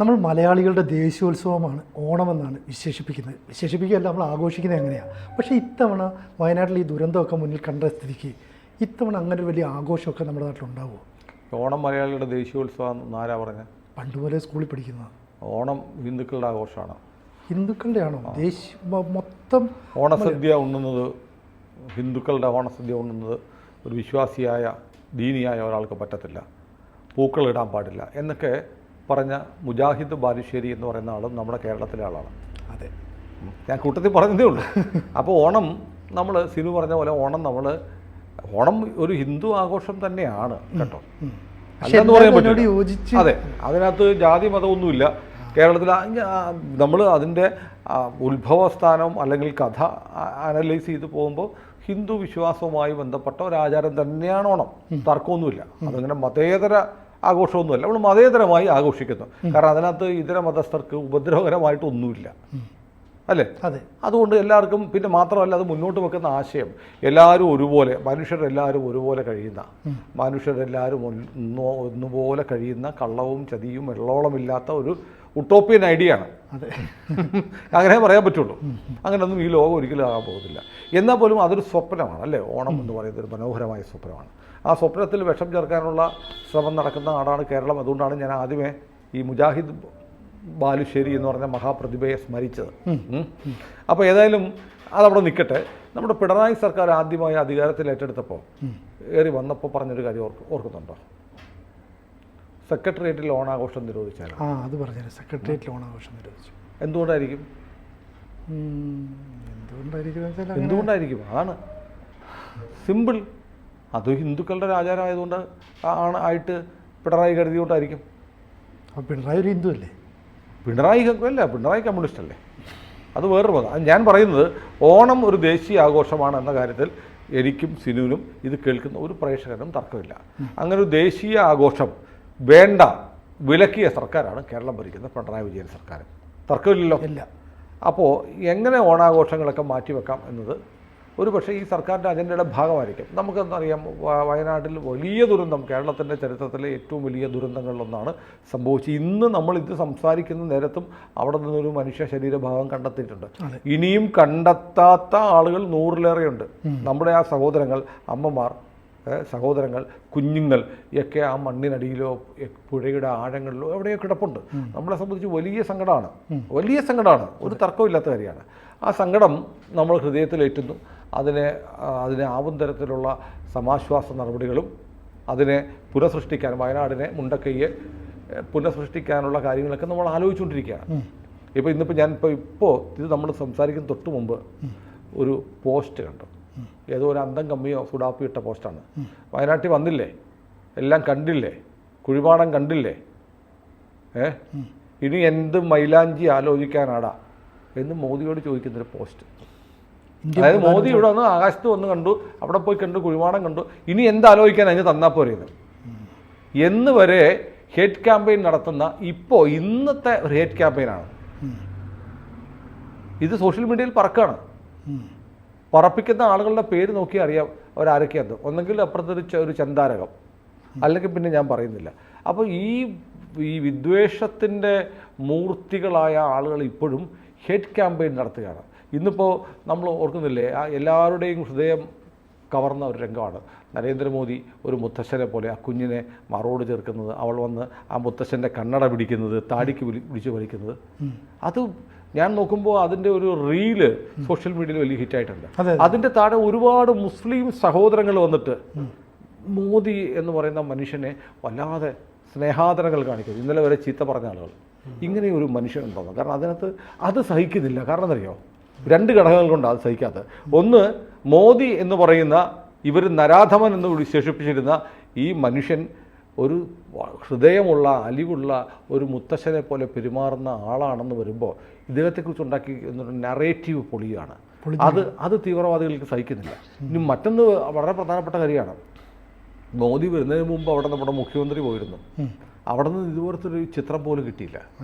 നമ്മൾ മലയാളികളുടെ ദേശീയോത്സവമാണ് ഓണമെന്നാണ് വിശേഷിപ്പിക്കുകയല്ല, നമ്മൾ ആഘോഷിക്കുന്നത് എങ്ങനെയാണ്. പക്ഷേ ഇത്തവണ വയനാട്ടിൽ ഈ ദുരന്തമൊക്കെ മുന്നിൽ കണ്ട സ്ഥിതിക്ക് ഇത്തവണ അങ്ങനെ ഒരു വലിയ ആഘോഷമൊക്കെ നമ്മുടെ നാട്ടിലുണ്ടാവുമോ? ഓണം മലയാളികളുടെ ദേശീയോത്സവം ആരാ പറഞ്ഞത്? പണ്ടുപോലെ സ്കൂളിൽ പഠിക്കുന്നത്. ഓണം ഹിന്ദുക്കളുടെ ആഘോഷമാണ്. ഹിന്ദുക്കളുടെ ആണോ? മൊത്തം ഓണസദ്യ ഉണ്ണുന്നത്, ഹിന്ദുക്കളുടെ ഓണസദ്യ ഉണ്ണുന്നത് ഒരു വിശ്വാസിയായ ദീനിയായ ഒരാൾക്ക് പറ്റത്തില്ല, പൂക്കളിടാൻ പാടില്ല എന്നൊക്കെ പറഞ്ഞ മുജാഹിദ് ബാലുശ്ശേരി എന്ന് പറയുന്ന ആളും നമ്മുടെ കേരളത്തിലെ ആളാണ്. അതെ, ഞാൻ കൂട്ടത്തിൽ പറഞ്ഞതേ ഉള്ളൂ. അപ്പോൾ ഓണം നമ്മൾ സിനു പറഞ്ഞ പോലെ ഓണം ഒരു ഹിന്ദു ആഘോഷം തന്നെയാണ് കേട്ടോ, അല്ലെന്ന് പറയാൻ പറ്റില്ല. അതെ, അതിനകത്ത് ജാതി മതമൊന്നുമില്ല. കേരളത്തിൽ നമ്മൾ അതിൻ്റെ ഉത്ഭവസ്ഥാനം അല്ലെങ്കിൽ കഥ അനലൈസ് ചെയ്ത് പോകുമ്പോൾ ഹിന്ദു വിശ്വാസവുമായി ബന്ധപ്പെട്ട ഒരു ആചാരം തന്നെയാണ് ഓണം, തർക്കമൊന്നുമില്ല. അതങ്ങനെ മതേതര ആഘോഷമൊന്നുമല്ല, നമ്മൾ മതേതരമായി ആഘോഷിക്കുന്നു. കാരണം അതിനകത്ത് ഇതര മതസ്ഥർക്ക് ഉപദ്രവകരമായിട്ടൊന്നുമില്ല, അല്ലേ? അതെ. അതുകൊണ്ട് എല്ലാവർക്കും, പിന്നെ മാത്രമല്ല അത് മുന്നോട്ട് വെക്കുന്ന ആശയം എല്ലാവരും ഒരുപോലെ, മനുഷ്യരെല്ലാവരും ഒരുപോലെ കഴിയുന്ന, മനുഷ്യരെല്ലാവരും ഒന്നുപോലെ കഴിയുന്ന, കള്ളവും ചതിയും വെള്ളോളമില്ലാത്ത ഒരു ഉട്ടോപ്യൻ ഐഡിയ ആണ്. അതെ, അങ്ങനെ പറയാൻ പറ്റുള്ളൂ. അങ്ങനെയൊന്നും ഈ ലോകം ഒരിക്കലും ആകാൻ പോകുന്നില്ല. എന്നാൽ പോലും അതൊരു സ്വപ്നമാണ്, അല്ലേ? ഓണം എന്ന് പറയുന്നത് ഒരു മനോഹരമായ സ്വപ്നമാണ്. ആ സ്വപ്നത്തിൽ വിഷം ചേർക്കാനുള്ള ശ്രമം നടക്കുന്ന നാടാണ് കേരളം. അതുകൊണ്ടാണ് ഞാൻ ആദ്യമേ ഈ മുജാഹിദ് ബാലുശ്ശേരി എന്ന് പറഞ്ഞ മഹാപ്രതിഭയെ സ്മരിച്ചത്. അപ്പോൾ ഏതായാലും അതവിടെ നിൽക്കട്ടെ. നമ്മുടെ പിണറായി സർക്കാർ ആദ്യമായി അധികാരത്തിൽ ഏറ്റെടുത്തപ്പോൾ ഏറി വന്നപ്പോൾ പറഞ്ഞൊരു കാര്യം ഓർക്കുന്നുണ്ടോ? സെക്രട്ടേറിയറ്റിൽ ഓണാഘോഷം നിരോധിച്ചാൽ. അത് പറഞ്ഞു, സെക്രട്ടേറിയറ്റിൽ ഓണാഘോഷം നിരോധിച്ചു. എന്തുകൊണ്ടായിരിക്കും? എന്തുകൊണ്ടായിരിക്കും? അതാണ് സിമ്പിൾ. അത് ഹിന്ദുക്കളുടെ ആചാരമായതുകൊണ്ട് ആയിട്ട് പിണറായി കരുതിയോണ്ടായിരിക്കും. അപ്പോൾ പിണറായി ഒരു ഹിന്ദു അല്ലേ? പിണറായി കമ്മ്യൂണിസ്റ്റ് അല്ലേ? അത് വേറൊരു പദം. ഞാൻ പറയുന്നത് ഓണം ഒരു ദേശീയ ആഘോഷമാണ് എന്ന കാര്യത്തിൽ എനിക്കും സിനുവിനും ഇത് കേൾക്കുന്ന ഒരു പ്രേക്ഷകനും തർക്കമില്ല. അങ്ങനെ ഒരു ദേശീയ ആഘോഷം വേണ്ട വിലക്കിയ സർക്കാരാണ് കേരളം ഭരിക്കുന്ന പിണറായി വിജയൻ സർക്കാർ. തർക്കമില്ലല്ലോ. ഇല്ല. അപ്പോൾ എങ്ങനെ ഓണാഘോഷങ്ങളൊക്കെ മാറ്റിവെക്കാം എന്നത് ഒരു പക്ഷേ ഈ സർക്കാരിൻ്റെ അജണ്ടയുടെ ഭാഗമായിരിക്കും. നമുക്കെന്നറിയാം, വയനാട്ടിൽ വലിയ ദുരന്തം, കേരളത്തിൻ്റെ ചരിത്രത്തിലെ ഏറ്റവും വലിയ ദുരന്തങ്ങളിലൊന്നാണ് സംഭവിച്ചത്. ഇന്ന് നമ്മൾ ഇത് സംസാരിക്കുന്ന നേരത്തും അവിടെ നിന്നൊരു മനുഷ്യ ശരീരഭാഗം കണ്ടെത്തിയിട്ടുണ്ട്. ഇനിയും കണ്ടെത്താത്ത ആളുകൾ 100-ലേറെയുണ്ട്. നമ്മുടെ ആ സഹോദരങ്ങൾ, അമ്മമാർ, സഹോദരങ്ങൾ, കുഞ്ഞുങ്ങൾ ഒക്കെ ആ മണ്ണിനടിയിലോ പുഴയുടെ ആഴങ്ങളിലോ എവിടെയോ കിടപ്പുണ്ട്. നമ്മളെ സംബന്ധിച്ച് വലിയ സങ്കടമാണ്, ഒരു തർക്കമില്ലാത്ത കാര്യമാണ്. ആ സങ്കടം നമ്മൾ ഹൃദയത്തിലേറ്റുന്നു. അതിനെ ആവും തരത്തിലുള്ള സമാശ്വാസ നടപടികളും അതിനെ പുനഃസൃഷ്ടിക്കാൻ, വയനാടിനെ മുണ്ടക്കൈയെ പുനഃസൃഷ്ടിക്കാനുള്ള കാര്യങ്ങളൊക്കെ നമ്മൾ ആലോചിച്ചുകൊണ്ടിരിക്കുകയാണ്. ഇന്നിപ്പോൾ ഞാനിപ്പോൾ ഇത് നമ്മൾ സംസാരിക്കുന്ന തൊട്ട് മുമ്പ് ഒരു പോസ്റ്റ് കണ്ടു. ഏതോ ഒരു അന്തം കമ്മിയോ സുഡാപ്പിയോ ഇട്ട പോസ്റ്റാണ്. വയനാട്ടിൽ വന്നില്ലേ, എല്ലാം കണ്ടില്ലേ, കുഴിമാടം കണ്ടില്ലേ, ഇനി എന്ത് മൈലാഞ്ചി ആലോചിക്കാനാടാ എന്ന് മോദിയോട് ചോദിക്കുന്നൊരു പോസ്റ്റ്. അതായത് മോദി ഇവിടെ വന്ന് ആകാശത്ത് വന്ന് കണ്ടു, അവിടെ പോയി കണ്ടു, കുഴിമാടം കണ്ടു, ഇനി എന്താലോചിക്കാൻ അതിന് തന്നാൽ പോരെയെന്ന് എന്ന് വരെ ഹേറ്റ് ക്യാമ്പയിൻ നടത്തുന്ന ഇന്നത്തെ ഒരു ഹേറ്റ് ക്യാമ്പയിനാണ് ഇത്. സോഷ്യൽ മീഡിയയിൽ പറക്കാണ്. പറപ്പിക്കുന്ന ആളുകളുടെ പേര് നോക്കി അറിയാം അവരാരൊക്കെയാണ്. ഒന്നെങ്കിൽ അപ്പുറത്തൊരു ഒരു ചന്താരകം, അല്ലെങ്കിൽ പിന്നെ ഞാൻ പറയുന്നില്ല. അപ്പോൾ ഈ വിദ്വേഷത്തിൻ്റെ മൂർത്തികളായ ആളുകൾ ഇപ്പോഴും ഹേറ്റ് ക്യാമ്പയിൻ നടത്തുകയാണ്. ഇന്നിപ്പോൾ നമ്മൾ ഓർക്കുന്നില്ലേ, എല്ലാവരുടെയും ഹൃദയം കവർന്ന ഒരു രംഗമാണ് നരേന്ദ്രമോദി ഒരു മുത്തശ്ശനെ പോലെ ആ കുഞ്ഞിനെ മറോട് ചേർക്കുന്നത്, അവൾ വന്ന് ആ മുത്തശ്ശൻ്റെ കണ്ണട പിടിക്കുന്നത്, താടിക്ക് പിടിച്ച് വലിക്കുന്നത്. അത് ഞാൻ നോക്കുമ്പോൾ അതിൻ്റെ ഒരു റീല് സോഷ്യൽ മീഡിയയിൽ വലിയ ഹിറ്റായിട്ടുണ്ട്. അതിൻ്റെ താഴെ ഒരുപാട് മുസ്ലിം സഹോദരങ്ങൾ വന്നിട്ട് മോദി എന്ന് പറയുന്ന മനുഷ്യനെ വല്ലാതെ സ്നേഹാദരങ്ങൾ കാണിക്കുന്നു. ഇന്നലെ വരെ ചീത്ത പറഞ്ഞ ആളുകൾ ഇങ്ങനെ ഒരു മനുഷ്യനുണ്ടാകും. കാരണം അതിനകത്ത് അത് സഹിക്കുന്നില്ല. കാരണം എന്നറിയോ, 2 ഘടകങ്ങൾ കൊണ്ടാണ് അത് സഹിക്കാത്തത്. ഒന്ന്, മോദി എന്ന് പറയുന്ന ഇവർ നരാധമൻ എന്ന് വിശേഷിപ്പിച്ചിരുന്ന ഈ മനുഷ്യൻ ഒരു ഹൃദയമുള്ള, അലിവുള്ള ഒരു മുത്തശ്ശനെ പോലെ പെരുമാറുന്ന ആളാണെന്ന് വരുമ്പോൾ ഇദ്ദേഹത്തെക്കുറിച്ച് ഉണ്ടാക്കി എന്നൊരു നറേറ്റീവ് പൊളിയാണ്. അത് തീവ്രവാദികൾക്ക് സഹിക്കുന്നില്ല. ഇനി മറ്റൊന്ന് വളരെ പ്രധാനപ്പെട്ട കാര്യമാണ്, മോദി വരുന്നതിന് മുമ്പ് അവിടെ നമ്മുടെ മുഖ്യമന്ത്രി പോയിരുന്നു. അവിടെ നിന്ന് ഇതുപോലത്തെ ഒരു ചിത്രം പോലും കിട്ടിയില്ല.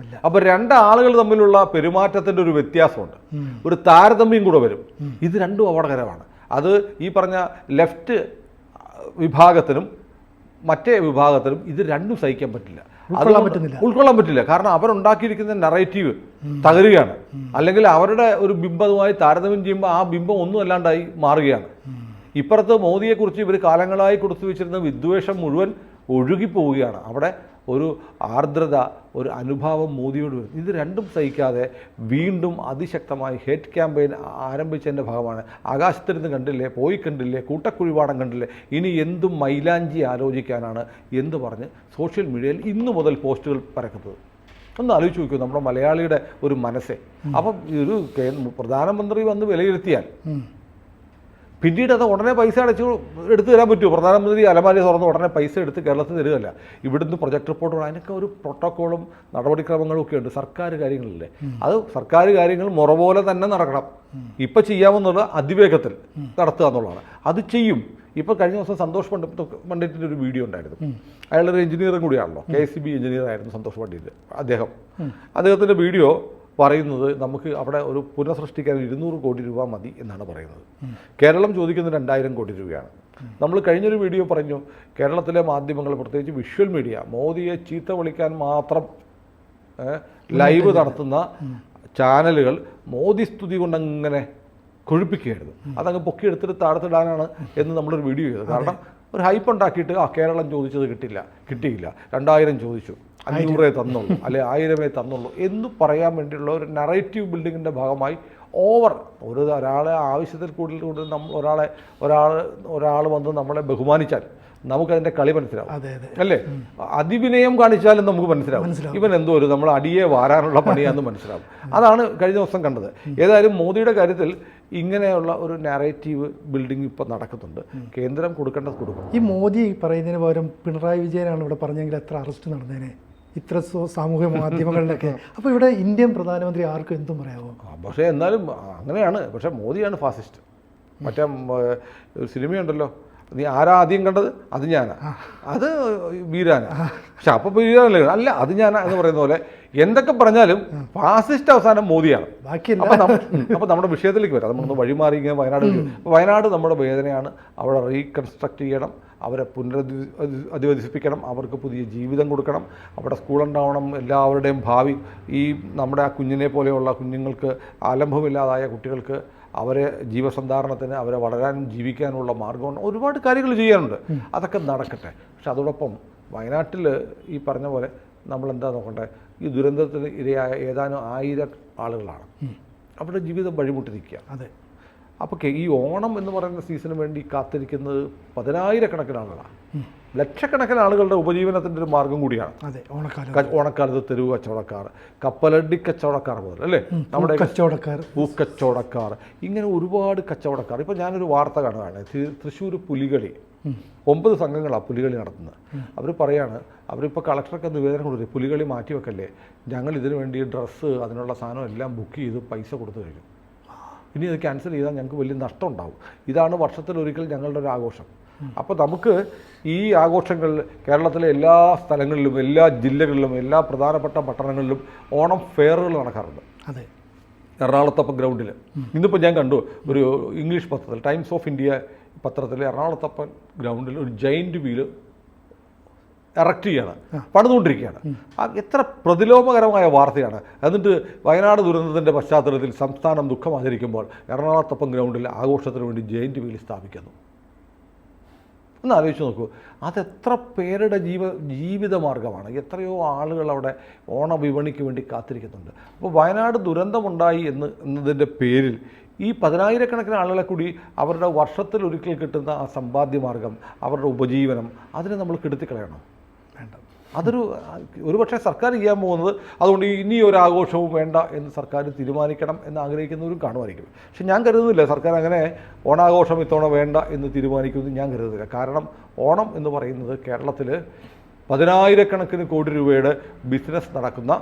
അപ്പോൾ 2 ആളുകൾ തമ്മിലുള്ള പെരുമാറ്റത്തിൻ്റെ ഒരു വ്യത്യാസമുണ്ട്, ഒരു താരതമ്യം കൂടെ വരും. ഇത് രണ്ടും അപകടകരമാണ്. അത് ഈ പറഞ്ഞ ലെഫ്റ്റ് വിഭാഗത്തിനും മറ്റേ വിഭാഗത്തിനും ഇത് രണ്ടും സഹിക്കാൻ പറ്റില്ല. ഉൾക്കൊള്ളാൻ പറ്റില്ല. കാരണം അവരുണ്ടാക്കിയിരിക്കുന്ന നറേറ്റീവ് തകരുകയാണ്. അല്ലെങ്കിൽ അവരുടെ ഒരു ബിംബവുമായി താരതമ്യം ചെയ്യുമ്പോൾ ആ ബിംബം ഒന്നും അല്ലാണ്ടായി മാറുകയാണ്. ഇപ്പുറത്ത് മോദിയെക്കുറിച്ച് ഇവർ കാലങ്ങളായി കൊടുത്തു വെച്ചിരുന്ന വിദ്വേഷം മുഴുവൻ ഒഴുകിപ്പോവുകയാണ്. അവിടെ ഒരു ആർദ്രത, ഒരു അനുഭാവം മോദിയോട് വരും. ഇത് രണ്ടും സഹിക്കാതെ വീണ്ടും അതിശക്തമായി ഹേറ്റ് ക്യാമ്പയിൻ ആരംഭിച്ചതിൻ്റെ ഭാഗമാണ്. ആകാശത്തിരുന്ന് കണ്ടില്ലേ, പോയി കണ്ടില്ലേ, കൂട്ടക്കുഴിപാടം കണ്ടില്ലേ, ഇനി എന്തും മൈലാഞ്ചി ആലോചിക്കാനാണ് എന്ന് പറഞ്ഞ് സോഷ്യൽ മീഡിയയിൽ ഇന്നു മുതൽ പോസ്റ്റുകൾ പരക്കുന്നത്. ഒന്ന് ആലോചിച്ച് നോക്കൂ നമ്മുടെ മലയാളിയുടെ ഒരു മനസ്സെ. അപ്പം ഒരു പ്രധാനമന്ത്രി വന്ന് വിലയിരുത്തിയാൽ പിന്നീട് അത് ഉടനെ പൈസ എടുത്തു തരാൻ പറ്റുമോ? പ്രധാനമന്ത്രി അലമാരി തുറന്ന് ഉടനെ പൈസ എടുത്ത് കേരളത്തിൽ തരികയല്ല. ഇവിടുന്ന് പ്രൊജക്ട് റിപ്പോർട്ട് അതിനൊക്കെ ഒരു പ്രോട്ടോക്കോളും നടപടിക്രമങ്ങളും ഒക്കെ ഉണ്ട്. സർക്കാർ കാര്യങ്ങളില്ലേ, അത് സർക്കാർ കാര്യങ്ങൾ മുറ പോലെ തന്നെ നടക്കണം. ഇപ്പം ചെയ്യാമെന്നുള്ള അതിവേഗത്തിൽ നടത്തുക എന്നുള്ളതാണ്. അത് ചെയ്യും. ഇപ്പോൾ കഴിഞ്ഞ ദിവസം സന്തോഷ് പണ്ഡിറ്റിൻ്റെ ഒരു വീഡിയോ ഉണ്ടായിരുന്നു. അയാളൊരു എഞ്ചിനീയറും കൂടിയാണല്ലോ, KCB എഞ്ചിനീയർ ആയിരുന്നു സന്തോഷ് പണ്ഡിറ്റ്. അദ്ദേഹത്തിൻ്റെ വീഡിയോ പറയുന്നത് നമുക്ക് അവിടെ ഒരു പുനഃസൃഷ്ടിക്കാൻ 200 കോടി രൂപ മതി എന്നാണ് പറയുന്നത്. കേരളം ചോദിക്കുന്നത് 2000 കോടി രൂപയാണ്. നമ്മൾ കഴിഞ്ഞൊരു വീഡിയോ പറഞ്ഞു, കേരളത്തിലെ മാധ്യമങ്ങൾ പ്രത്യേകിച്ച് വിഷ്വൽ മീഡിയ മോദിയെ ചീത്ത വിളിക്കാൻ മാത്രം ലൈവ് നടത്തുന്ന ചാനലുകൾ മോദി സ്തുതി കൊണ്ടങ്ങനെ കൊഴുപ്പിക്കുകയായിരുന്നു. അതങ്ങ് പൊക്കിയെടുത്തിട്ട് താഴത്തിടാനാണ് എന്ന് നമ്മളൊരു വീഡിയോ ചെയ്തത്. കാരണം ഒരു ഹൈപ്പ് ഉണ്ടാക്കിയിട്ട് കേരളം ചോദിച്ചത് കിട്ടിയില്ല, 2000 ചോദിച്ചു, 500 തന്നുള്ളൂ, അല്ലെ 1000 തന്നുള്ളൂ എന്ന് പറയാൻ വേണ്ടിയുള്ള ഒരു നറേറ്റീവ് ബിൽഡിങ്ങിൻ്റെ ഭാഗമായി ഒരാളെ ആവശ്യത്തിൽ കൂടുതൽ ഒരാൾ വന്ന് നമ്മളെ ബഹുമാനിച്ചാൽ നമുക്കതിൻ്റെ കളി മനസ്സിലാവും, അല്ലേ? അതിവിനയം കാണിച്ചാലും നമുക്ക് മനസ്സിലാവും ഇവൻ എന്തോ ഒരു നമ്മൾ അടിയെ വാരാനുള്ള പണിയാണെന്ന് മനസ്സിലാവും. അതാണ് കഴിഞ്ഞ ദിവസം കണ്ടത്. ഏതായാലും മോദിയുടെ കാര്യത്തിൽ ഇങ്ങനെയുള്ള ഒരു നാരേറ്റീവ് ബിൽഡിംഗ് ഇപ്പോൾ നടക്കുന്നുണ്ട്. കേന്ദ്രം കൊടുക്കേണ്ടത് കൊടുക്കും. ഈ മോദി പറയുന്നതിന് പകരം പിണറായി വിജയനാണ് ഇവിടെ പറഞ്ഞെങ്കിൽ എത്ര അറസ്റ്റ് നടന്നേനെ, ഇത്ര സാമൂഹ്യ മാധ്യമങ്ങളിലൊക്കെ. അപ്പോൾ ഇവിടെ ഇന്ത്യൻ പ്രധാനമന്ത്രി ആർക്കും എന്തും പറയാമോ? പക്ഷേ എന്നാലും അങ്ങനെയാണ്. പക്ഷേ മോദിയാണ് ഫാസിസ്റ്റ്. മറ്റേ സിനിമയുണ്ടല്ലോ, നീ ആരാ ആദ്യം കണ്ടത്, അത് ഞാനാ, അത് വീരാന. പക്ഷെ അപ്പോൾ വീരാനല്ലേ, അല്ല അത് ഞാനാ എന്ന് പറയുന്ന പോലെ എന്തൊക്കെ പറഞ്ഞാലും ഫാസിസ്റ്റ് അവസാനം മോദിയാണ്. അപ്പോൾ നമ്മുടെ വിഷയത്തിലേക്ക് വരാം. നമ്മളൊന്ന് വഴിമാറി ഇങ്ങനെ വയനാട് നമ്മുടെ വേദനയാണ്. അവിടെ റീകൺസ്ട്രക്ട് ചെയ്യണം, അവരെ പുനരധിവസിപ്പിക്കണം, അവർക്ക് പുതിയ ജീവിതം കൊടുക്കണം, അവിടെ സ്കൂളുണ്ടാവണം, എല്ലാവരുടെയും ഭാവി. ഈ നമ്മുടെ ആ കുഞ്ഞിനെ പോലെയുള്ള കുഞ്ഞുങ്ങൾക്ക്, ആലംബമില്ലാതായ കുട്ടികൾക്ക് അവരെ ജീവസന്ധാരണത്തിന്, അവരെ വളരാനും ജീവിക്കാനുള്ള മാർഗം, ഒരുപാട് കാര്യങ്ങൾ ചെയ്യാനുണ്ട്. അതൊക്കെ നടക്കട്ടെ. പക്ഷെ അതോടൊപ്പം വയനാട്ടിൽ ഈ പറഞ്ഞ പോലെ നമ്മളെന്താ നോക്കണ്ടേ, ഈ ദുരന്തത്തിന് ഇരയായ ഏതാനും 1000 ആളുകളാണ് അവരുടെ ജീവിതം വഴിമുട്ടി നിൽക്കുക. അതെ. അപ്പോൾ ഈ ഓണം എന്ന് പറയുന്ന സീസണിന് വേണ്ടി കാത്തിരിക്കുന്നത് 10,000-കണക്കിന് ആളുകളാണ്. ലക്ഷക്കണക്കിന് ആളുകളുടെ ഉപജീവനത്തിൻ്റെ ഒരു മാർഗം കൂടിയാണ്. ഓണക്കാലത്ത് തെരുവ് കച്ചവടക്കാർ, കപ്പലണ്ടി കച്ചവടക്കാർ മുതൽ, അല്ലേ, നമ്മുടെ പൂക്കച്ചവടക്കാർ, ഇങ്ങനെ ഒരുപാട് കച്ചവടക്കാർ. ഇപ്പോൾ ഞാനൊരു വാർത്ത കാണുകയാണ്, തൃശ്ശൂർ പുലികളി 9 സംഘങ്ങളാണ് പുലികളി നടത്തുന്നത്. അവർ പറയാണ്, അവരിപ്പോൾ കളക്ടർക്ക് നിവേദനം കൊടുത്തു, പുലികളി മാറ്റിവെക്കല്ലേ, ഞങ്ങൾ ഇതിനു വേണ്ടി ഡ്രസ്സ്, അതിനുള്ള സാധനം എല്ലാം ബുക്ക് ചെയ്ത് പൈസ കൊടുത്തു കഴിഞ്ഞു. ഇനി അത് ക്യാൻസൽ ചെയ്താൽ ഞങ്ങൾക്ക് വലിയ നഷ്ടം ഉണ്ടാവും. ഇതാണ് വർഷത്തിലൊരിക്കൽ ഞങ്ങളുടെ ഒരു ആഘോഷം. അപ്പോൾ നമുക്ക് ഈ ആഘോഷങ്ങളിൽ കേരളത്തിലെ എല്ലാ സ്ഥലങ്ങളിലും, എല്ലാ ജില്ലകളിലും, എല്ലാ പ്രധാനപ്പെട്ട പട്ടണങ്ങളിലും ഓണം ഫെയറുകൾ നടക്കാറുണ്ട്. അതെ. എറണാകുളത്തപ്പൻ ഗ്രൗണ്ടിൽ ഇന്നിപ്പോൾ ഞാൻ കണ്ടു, ഒരു ഇംഗ്ലീഷ് പത്രത്തിൽ, ടൈംസ് ഓഫ് ഇന്ത്യ പത്രത്തിൽ എറണാകുളത്തപ്പൻ ഗ്രൗണ്ടിൽ ഒരു ജയിൻറ്റ് വീല് എറക്റ്റ് ചെയ്യാണ്, പണിതുകൊണ്ടിരിക്കുകയാണ്. എത്ര പ്രതിലോമകരമായ വാർത്തയാണ്. എന്നിട്ട് വയനാട് ദുരന്തത്തിൻ്റെ പശ്ചാത്തലത്തിൽ സംസ്ഥാനം ദുഃഖം ആചരിക്കുമ്പോൾ എറണാകുളത്തപ്പൻ ഗ്രൗണ്ടിൽ ആഘോഷത്തിന് വേണ്ടി ജയിൻറ്റ് വീൽ സ്ഥാപിക്കുന്നു. ഒന്ന് ആലോചിച്ച് നോക്കൂ, അതെത്ര പേരുടെ ജീവിത മാർഗമാണ്. എത്രയോ ആളുകൾ അവിടെ ഓണവിപണിക്ക് വേണ്ടി കാത്തിരിക്കുന്നുണ്ട്. അപ്പോൾ വയനാട് ദുരന്തമുണ്ടായി എന്നതിൻ്റെ പേരിൽ ഈ 10,000-കണക്കിന് ആളുകളെ കൂടി അവരുടെ വർഷത്തിലൊരിക്കൽ കിട്ടുന്ന ആ സമ്പാദ്യമാർഗം, അവരുടെ ഉപജീവനം, അതിനെ നമ്മൾ കെടുത്തിക്കളയണം. വേണ്ട. ഒരു പക്ഷേ സർക്കാർ ചെയ്യാൻ പോകുന്നത്, അതുകൊണ്ട് ഇനി ഒരു ആഘോഷവും വേണ്ട എന്ന് സർക്കാർ തീരുമാനിക്കണം എന്ന് ആഗ്രഹിക്കുന്നവരും കാണുമായിരിക്കും. പക്ഷെ ഞാൻ കരുതുന്നില്ല സർക്കാർ അങ്ങനെ ഓണാഘോഷം ഇത്തവണ വേണ്ട എന്ന് തീരുമാനിക്കുമെന്ന് ഞാൻ കരുതുന്നില്ല. കാരണം ഓണം എന്ന് പറയുന്നത് കേരളത്തിൽ 10,000-കണക്കിന് കോടി രൂപയുടെ ബിസിനസ് നടക്കുന്ന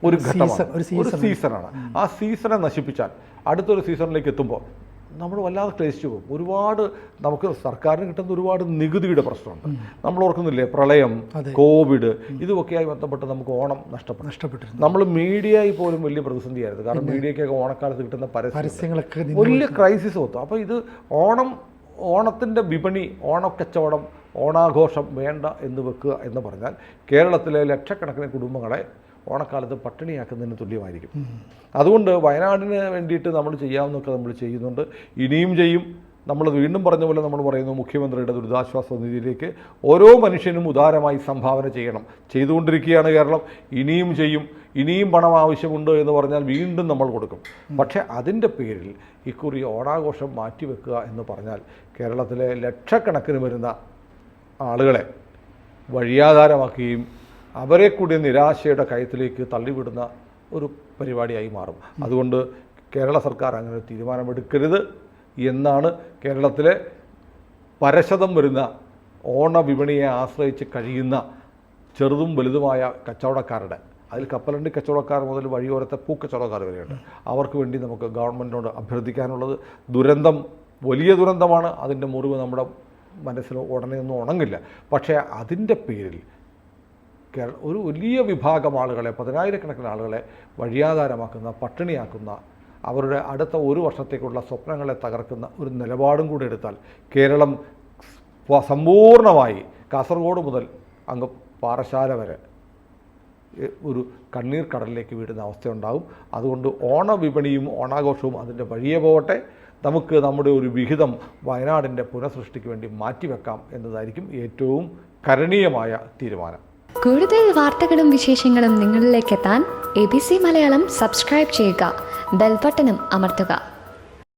ഒരു ഘട്ടമാണ്, ഒരു സീസണാണ്. ആ സീസണെ നശിപ്പിച്ചാൽ അടുത്തൊരു സീസണിലേക്ക് എത്തുമ്പോൾ നമ്മൾ വല്ലാതെ ക്ലേശിച്ചു പോകും. ഒരുപാട് നമുക്ക് സർക്കാരിന് കിട്ടുന്ന ഒരുപാട് നികുതിയുടെ പ്രശ്നമുണ്ട്. നമ്മൾ ഓർക്കുന്നില്ലേ, പ്രളയം, കോവിഡ്, ഇതുമൊക്കെയായി ബന്ധപ്പെട്ട് നമുക്ക് ഓണം നഷ്ടപ്പെട്ടു. നമ്മൾ മീഡിയയിൽ പോലും വലിയ പ്രതിസന്ധിയായിരുന്നു. കാരണം മീഡിയയ്ക്കൊക്കെ ഓണക്കാലത്ത് കിട്ടുന്ന പരസ്യങ്ങളൊക്കെ വലിയ ക്രൈസിസ് വന്നു. അപ്പോൾ ഇത് ഓണത്തിൻ്റെ വിപണി, ഓണക്കച്ചവടം ഓണാഘോഷം വേണ്ട എന്ന് വെക്കുക എന്ന് പറഞ്ഞാൽ കേരളത്തിലെ ലക്ഷക്കണക്കിന് കുടുംബങ്ങളെ ഓണക്കാലത്ത് പട്ടിണിയാക്കുന്നതിന് തുല്യമായിരിക്കും. അതുകൊണ്ട് വയനാടിന് വേണ്ടിയിട്ട് നമ്മൾ ചെയ്യാവുന്നതൊക്കെ നമ്മൾ ചെയ്യുന്നുണ്ട്, ഇനിയും ചെയ്യും. നമ്മൾ വീണ്ടും പറഞ്ഞ പോലെ നമ്മൾ പറയുന്നു, മുഖ്യമന്ത്രിയുടെ ദുരിതാശ്വാസ നിധിയിലേക്ക് ഓരോ മനുഷ്യനും ഉദാരമായി സംഭാവന ചെയ്യണം. ചെയ്തുകൊണ്ടിരിക്കുകയാണ് കേരളം, ഇനിയും ചെയ്യും. ഇനിയും പണം ആവശ്യമുണ്ട് എന്ന് പറഞ്ഞാൽ വീണ്ടും നമ്മൾ കൊടുക്കും. പക്ഷേ അതിൻ്റെ പേരിൽ ഇക്കുറി ഓണാഘോഷം മാറ്റിവെക്കുക എന്ന് പറഞ്ഞാൽ കേരളത്തിലെ ലക്ഷക്കണക്കിന് വരുന്ന ആളുകളെ വഴിയാധാരമാക്കുകയും അവരെ കൂടി നിരാശയുടെ കയത്തിലേക്ക് തള്ളിവിടുന്ന ഒരു പരിപാടിയായി മാറും. അതുകൊണ്ട് കേരള സർക്കാർ അങ്ങനെ ഒരു തീരുമാനമെടുക്കരുത് എന്നാണ് കേരളത്തിലെ പരശതം വരുന്ന ഓണവിപണിയെ ആശ്രയിച്ച് കഴിയുന്ന ചെറുതും വലുതുമായ കച്ചവടക്കാരുടെ, അതിൽ കപ്പലണ്ടി കച്ചവടക്കാർ മുതൽ വഴിയോരത്തെ പൂക്കച്ചവടക്കാർ വരെയുണ്ട്, അവർക്ക് വേണ്ടി നമുക്ക് ഗവൺമെൻറ്റിനോട് അഭ്യർത്ഥിക്കാനുള്ളത്, ദുരന്തം വലിയ ദുരന്തമാണ്, അതിൻ്റെ മുറിവ് നമ്മുടെ മനസ്സിൽ ഉടനെ ഒന്നും ഉണങ്ങില്ല. പക്ഷേ അതിൻ്റെ പേരിൽ ഒരു വലിയ വിഭാഗം ആളുകളെ, 10,000-കണക്കിന് ആളുകളെ വഴിയാധാരമാക്കുന്ന, പട്ടിണിയാക്കുന്ന, അവരുടെ അടുത്ത ഒരു വർഷത്തേക്കുള്ള സ്വപ്നങ്ങളെ തകർക്കുന്ന ഒരു നിലപാടും കൂടി എടുത്താൽ കേരളം സമ്പൂർണ്ണമായി കാസർഗോഡ് മുതൽ അങ്ങ് പാറശാല വരെ ഒരു കണ്ണീർ കടലിലേക്ക് വീടുന്ന അവസ്ഥയുണ്ടാകും. അതുകൊണ്ട് ഓണവിപണിയും ഓണാഘോഷവും അതിൻ്റെ വഴിയെ പോകട്ടെ. നമുക്ക് നമ്മുടെ ഒരു വിഹിതം വയനാടിൻ്റെ പുനഃസൃഷ്ടിക്ക് വേണ്ടി മാറ്റിവെക്കാം എന്നതായിരിക്കും ഏറ്റവും കരണീയമായ തീരുമാനം. കൂടുതൽ വാർത്തകളും വിശേഷങ്ങളും നിങ്ങളിലേക്ക് എത്താൻ ABC മലയാളം സബ്സ്ക്രൈബ് ചെയ്യുക, ബെൽ ബട്ടണും അമർത്തുക.